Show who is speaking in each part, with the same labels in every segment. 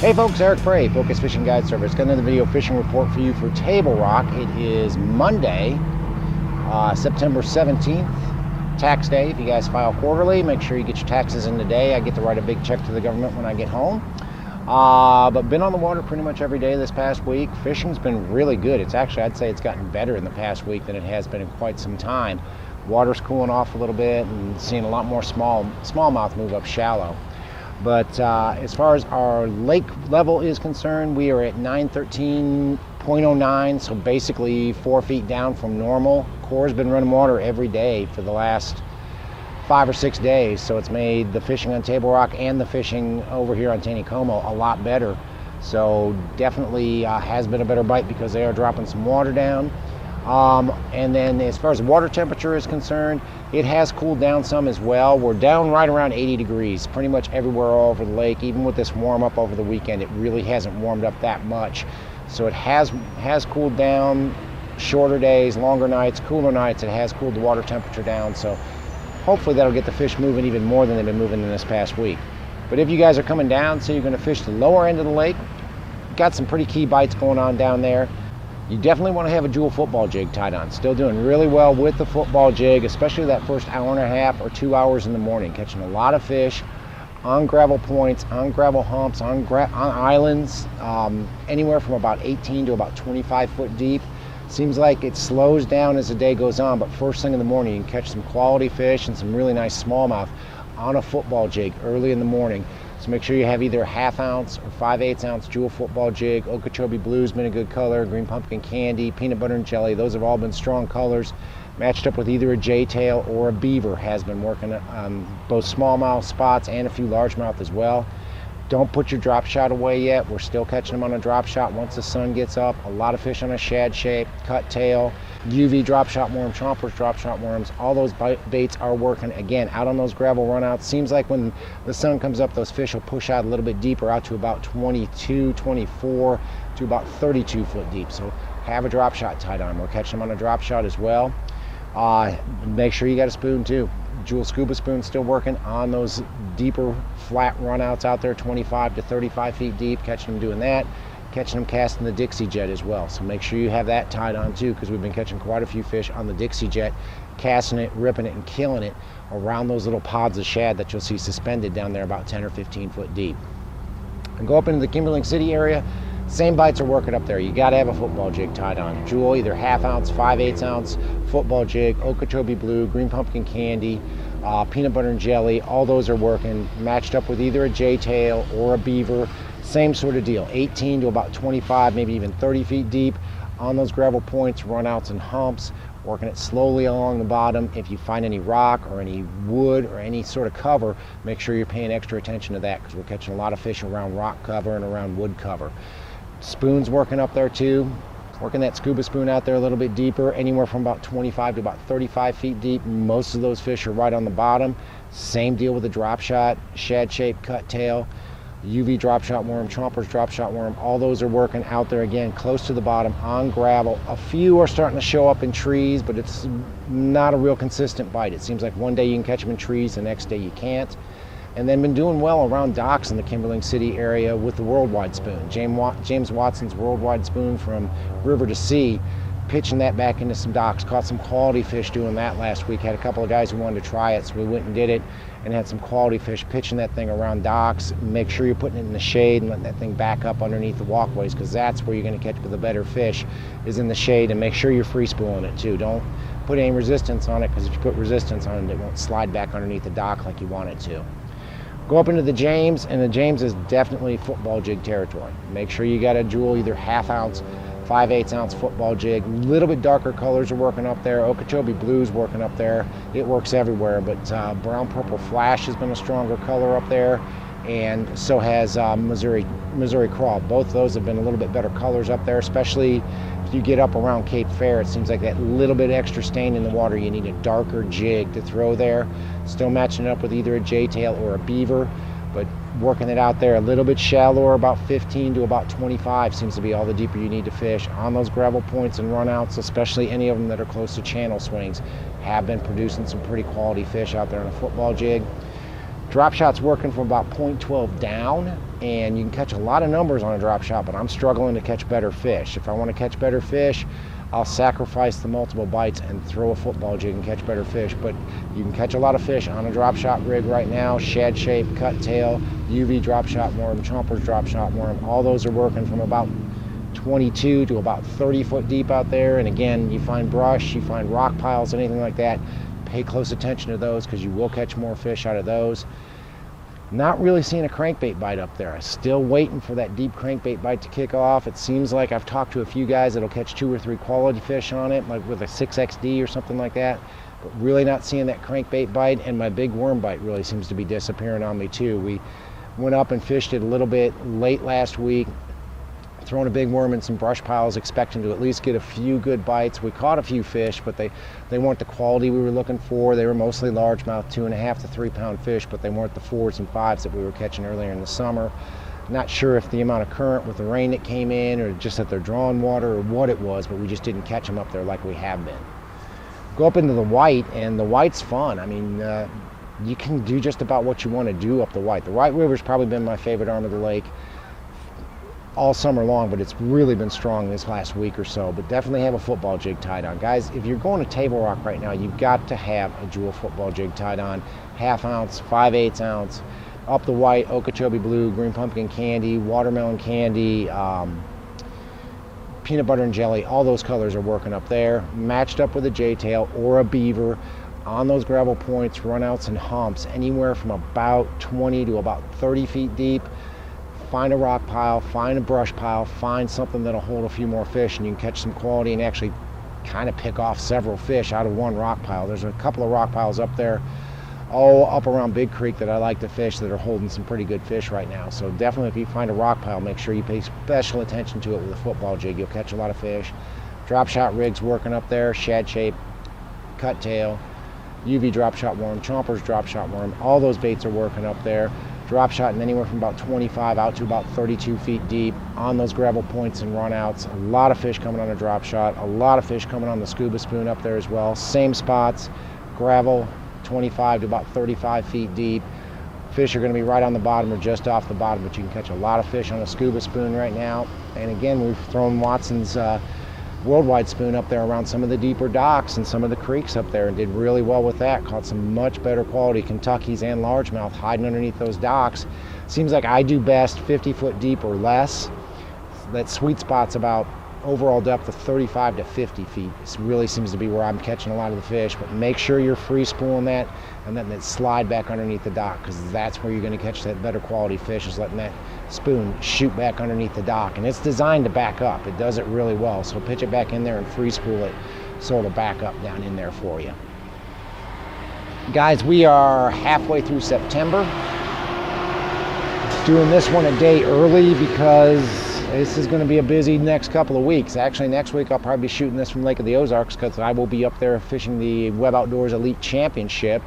Speaker 1: Hey folks, Eric Frey, Focus Fishing Guide Service. Got another video fishing report for you for Table Rock. It is Monday, September 17th, tax day. If you guys file quarterly, make sure you get your taxes in today. I get to write a big check to the government when I get home. But been on the water pretty much every day this past week. Fishing's been really good. It's actually, I'd say it's gotten better in the past week than it has been in quite some time. Water's cooling off a little bit and seeing a lot more smallmouth move up shallow. But as far as our lake level is concerned, we are at 913.09, so basically 4 feet down from normal. Corps been running water every day for the last 5 or 6 days, so it's made the fishing on Table Rock and the fishing over here on Taneycomo a lot better. So definitely has been a better bite because they are dropping some water down. And then as far as water temperature is concerned, it has cooled down some as well. We're down right around 80 degrees pretty much everywhere all over the lake. Even with this warm up over the weekend, it really hasn't warmed up that much. So it has cooled down. Shorter days, longer nights, cooler nights, it has cooled the water temperature down. So hopefully that'll get the fish moving even more than they've been moving in this past week. But if you guys are coming down, say you're going to fish the lower end of the lake, got some pretty key bites going on down there. You definitely want to have a jewel football jig tied on. Still doing really well with the football jig, especially that first hour and a half or 2 hours in the morning. Catching a lot of fish on gravel points, on gravel humps, on islands, anywhere from about 18 to about 25 foot deep. Seems like it slows down as the day goes on, but first thing in the morning you can catch some quality fish and some really nice smallmouth on a football jig early in the morning. So make sure you have either a 1/2 ounce or 5/8 ounce jewel football jig. Okeechobee Blue's been a good color, green pumpkin candy, peanut butter and jelly. Those have all been strong colors. Matched up with either a J-tail or a beaver has been working on both smallmouth spots and a few largemouth as well. Don't put your drop shot away yet. We're still catching them on a drop shot once the sun gets up. A lot of fish on a shad shape, cut tail, UV drop shot worm, chompers drop shot worms. All those baits are working again out on those gravel runouts. Seems like when the sun comes up, those fish will push out a little bit deeper, out to about 22, 24 to about 32 foot deep. So have a drop shot tied on. We're catching them on a drop shot as well. Make sure you got a spoon too. Jewel scuba spoon still working on those deeper flat runouts out there, 25 to 35 feet deep, catching them doing that. Catching them casting the Dixie Jet as well. So make sure you have that tied on too, because we've been catching quite a few fish on the Dixie Jet, casting it, ripping it, and killing it around those little pods of shad that you'll see suspended down there about 10 or 15 foot deep. And go up into the Kimberling City area, same bites are working up there. You got to have a football jig tied on. Jewel, either 1/2 ounce, 5/8 ounce football jig, Okeechobee Blue, green pumpkin candy, peanut butter and jelly. All those are working, matched up with either a J-tail or a beaver. Same sort of deal, 18 to about 25, maybe even 30 feet deep on those gravel points, runouts and humps, working it slowly along the bottom. If you find any rock or any wood or any sort of cover, make sure you're paying extra attention to that, because we're catching a lot of fish around rock cover and around wood cover. Spoons working up there too, working that scuba spoon out there a little bit deeper, anywhere from about 25 to about 35 feet deep. Most of those fish are right on the bottom. Same deal with the drop shot, shad shape, cut tail, UV drop shot worm, chompers drop shot worm. All those are working out there again, close to the bottom on gravel. A few are starting to show up in trees, but it's not a real consistent bite. It seems like one day you can catch them in trees, the next day you can't. And then been doing well around docks in the Kimberling City area with the worldwide spoon. James Watson's worldwide spoon from river to sea, pitching that back into some docks. Caught some quality fish doing that last week. Had a couple of guys who wanted to try it, so we went and did it and had some quality fish pitching that thing around docks. Make sure you're putting it in the shade and letting that thing back up underneath the walkways, because that's where you're going to catch the better fish, is in the shade. And make sure you're free spooling it too. Don't put any resistance on it, because if you put resistance on it, it won't slide back underneath the dock like you want it to. Go up into the James, and the James is definitely football jig territory. Make sure you got a Jewel, either 1/2 ounce, 5/8 ounce football jig. A little bit darker colors are working up there. Okeechobee Blue's working up there. It works everywhere, but brown purple flash has been a stronger color up there, and so has Missouri Crawl. Both of those have been a little bit better colors up there, especially if you get up around Cape Fair. It seems like that little bit extra stain in the water, you need a darker jig to throw there. Still matching it up with either a J-tail or a beaver, but working it out there a little bit shallower, about 15 to about 25 seems to be all the deeper you need to fish. On those gravel points and runouts, especially any of them that are close to channel swings, have been producing some pretty quality fish out there on a football jig. Drop shot's working from about 0.12 down, and you can catch a lot of numbers on a drop shot, but I'm struggling to catch better fish. If I want to catch better fish, I'll sacrifice the multiple bites and throw a football jig and catch better fish. But you can catch a lot of fish on a drop shot rig right now. Shad shape, cut tail, UV drop shot worm, chompers drop shot worm. All those are working from about 22 to about 30 foot deep out there. And again, you find brush, you find rock piles, anything like that, pay close attention to those because you will catch more fish out of those. Not really seeing a crankbait bite up there. Still waiting for that deep crankbait bite to kick off. It seems like I've talked to a few guys that'll catch 2 or 3 quality fish on it, like with a 6XD or something like that, but really not seeing that crankbait bite, and my big worm bite really seems to be disappearing on me too. We went up and fished it a little bit late last week, throwing a big worm in some brush piles, expecting to at least get a few good bites. We caught a few fish, but they weren't the quality we were looking for. They were mostly largemouth, 2.5 to 3 pound fish, but they weren't the 4s and 5s that we were catching earlier in the summer. Not sure if the amount of current with the rain that came in, or just that they're drawing water, or what it was, but we just didn't catch them up there like we have been. Go up into the white, and the white's fun. I mean, you can do just about what you want to do up the white. The White River's probably been my favorite arm of the lake all summer long, but it's really been strong this last week or so. But definitely have a football jig tied on. Guys, if you're going to Table Rock right now, you've got to have a jewel football jig tied on. 1/2 ounce, 5/8 ounce, up the white, Okeechobee blue, green pumpkin candy, watermelon candy, peanut butter and jelly. All those colors are working up there, matched up with a J-tail or a beaver on those gravel points, runouts and humps, anywhere from about 20 to about 30 feet deep. Find a rock pile, find a brush pile, find something that'll hold a few more fish, and you can catch some quality and actually kind of pick off several fish out of one rock pile. There's a couple of rock piles up there, all up around Big Creek, that I like to fish, that are holding some pretty good fish right now. So definitely, if you find a rock pile, make sure you pay special attention to it with a football jig. You'll catch a lot of fish. Drop shot rigs working up there, shad shape, cut tail, UV drop shot worm, chompers drop shot worm. All those baits are working up there. Drop shot in anywhere from about 25 out to about 32 feet deep on those gravel points and runouts. A lot of fish coming on a drop shot, a lot of fish coming on the scuba spoon up there as well. Same spots, gravel, 25 to about 35 feet deep. Fish are going to be right on the bottom or just off the bottom, but you can catch a lot of fish on a scuba spoon right now. And again, we've thrown Watson's worldwide spoon up there around some of the deeper docks and some of the creeks up there, and did really well with that. Caught some much better quality Kentuckys and largemouth hiding underneath those docks. Seems like I do best 50 foot deep or less. That sweet spot's about overall depth of 35 to 50 feet. This really seems to be where I'm catching a lot of the fish, but make sure you're free spooling that and letting it slide back underneath the dock, because that's where you're going to catch that better quality fish, is letting that spoon shoot back underneath the dock. And it's designed to back up. It does it really well. So pitch it back in there and free spool it so it'll back up down in there for you. Guys, we are halfway through September. Doing this one a day early because this is going to be a busy next couple of weeks. Actually, next week I'll probably be shooting this from Lake of the Ozarks, because I will be up there fishing the Web Outdoors Elite Championship,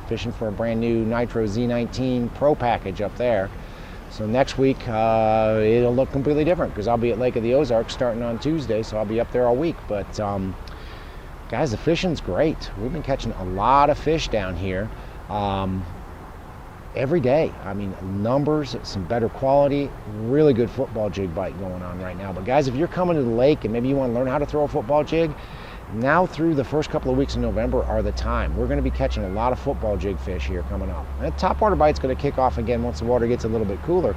Speaker 1: fishing for a brand new Nitro Z19 Pro package up there. So next week it'll look completely different, because I'll be at Lake of the Ozarks starting on Tuesday, so I'll be up there all week. But guys, the fishing's great. We've been catching a lot of fish down here. Every day. I mean, numbers, some better quality, really good football jig bite going on right now. But guys, if you're coming to the lake and maybe you want to learn how to throw a football jig, now through the first couple of weeks in November are the time. We're going to be catching a lot of football jig fish here coming up. That topwater bite's going to kick off again once the water gets a little bit cooler,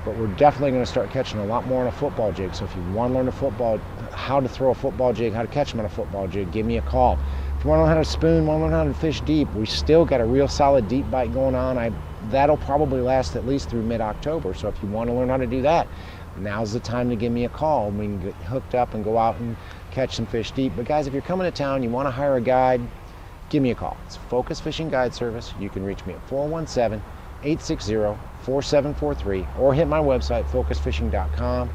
Speaker 1: but we're definitely going to start catching a lot more on a football jig. So if you want to learn how to throw a football jig, how to catch them on a football jig, give me a call. If you want to learn how to spoon, want to learn how to fish deep, we still got a real solid deep bite going on. That'll probably last at least through mid-October. So if you want to learn how to do that, now's the time to give me a call. We can get hooked up and go out and catch some fish deep. But guys, if you're coming to town, you want to hire a guide, give me a call. It's Focus Fishing Guide Service. You can reach me at 417-860-4743 or hit my website, focusfishing.com.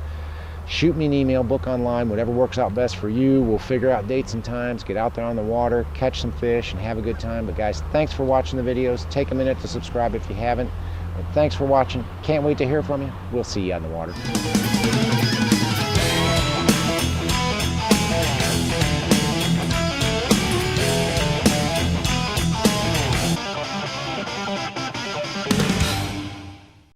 Speaker 1: Shoot me an email, book online, whatever works out best for you. We'll figure out dates and times, get out there on the water, catch some fish, and have a good time. But guys, thanks for watching the videos. Take a minute to subscribe if you haven't. But thanks for watching. Can't wait to hear from you. We'll see you on the water.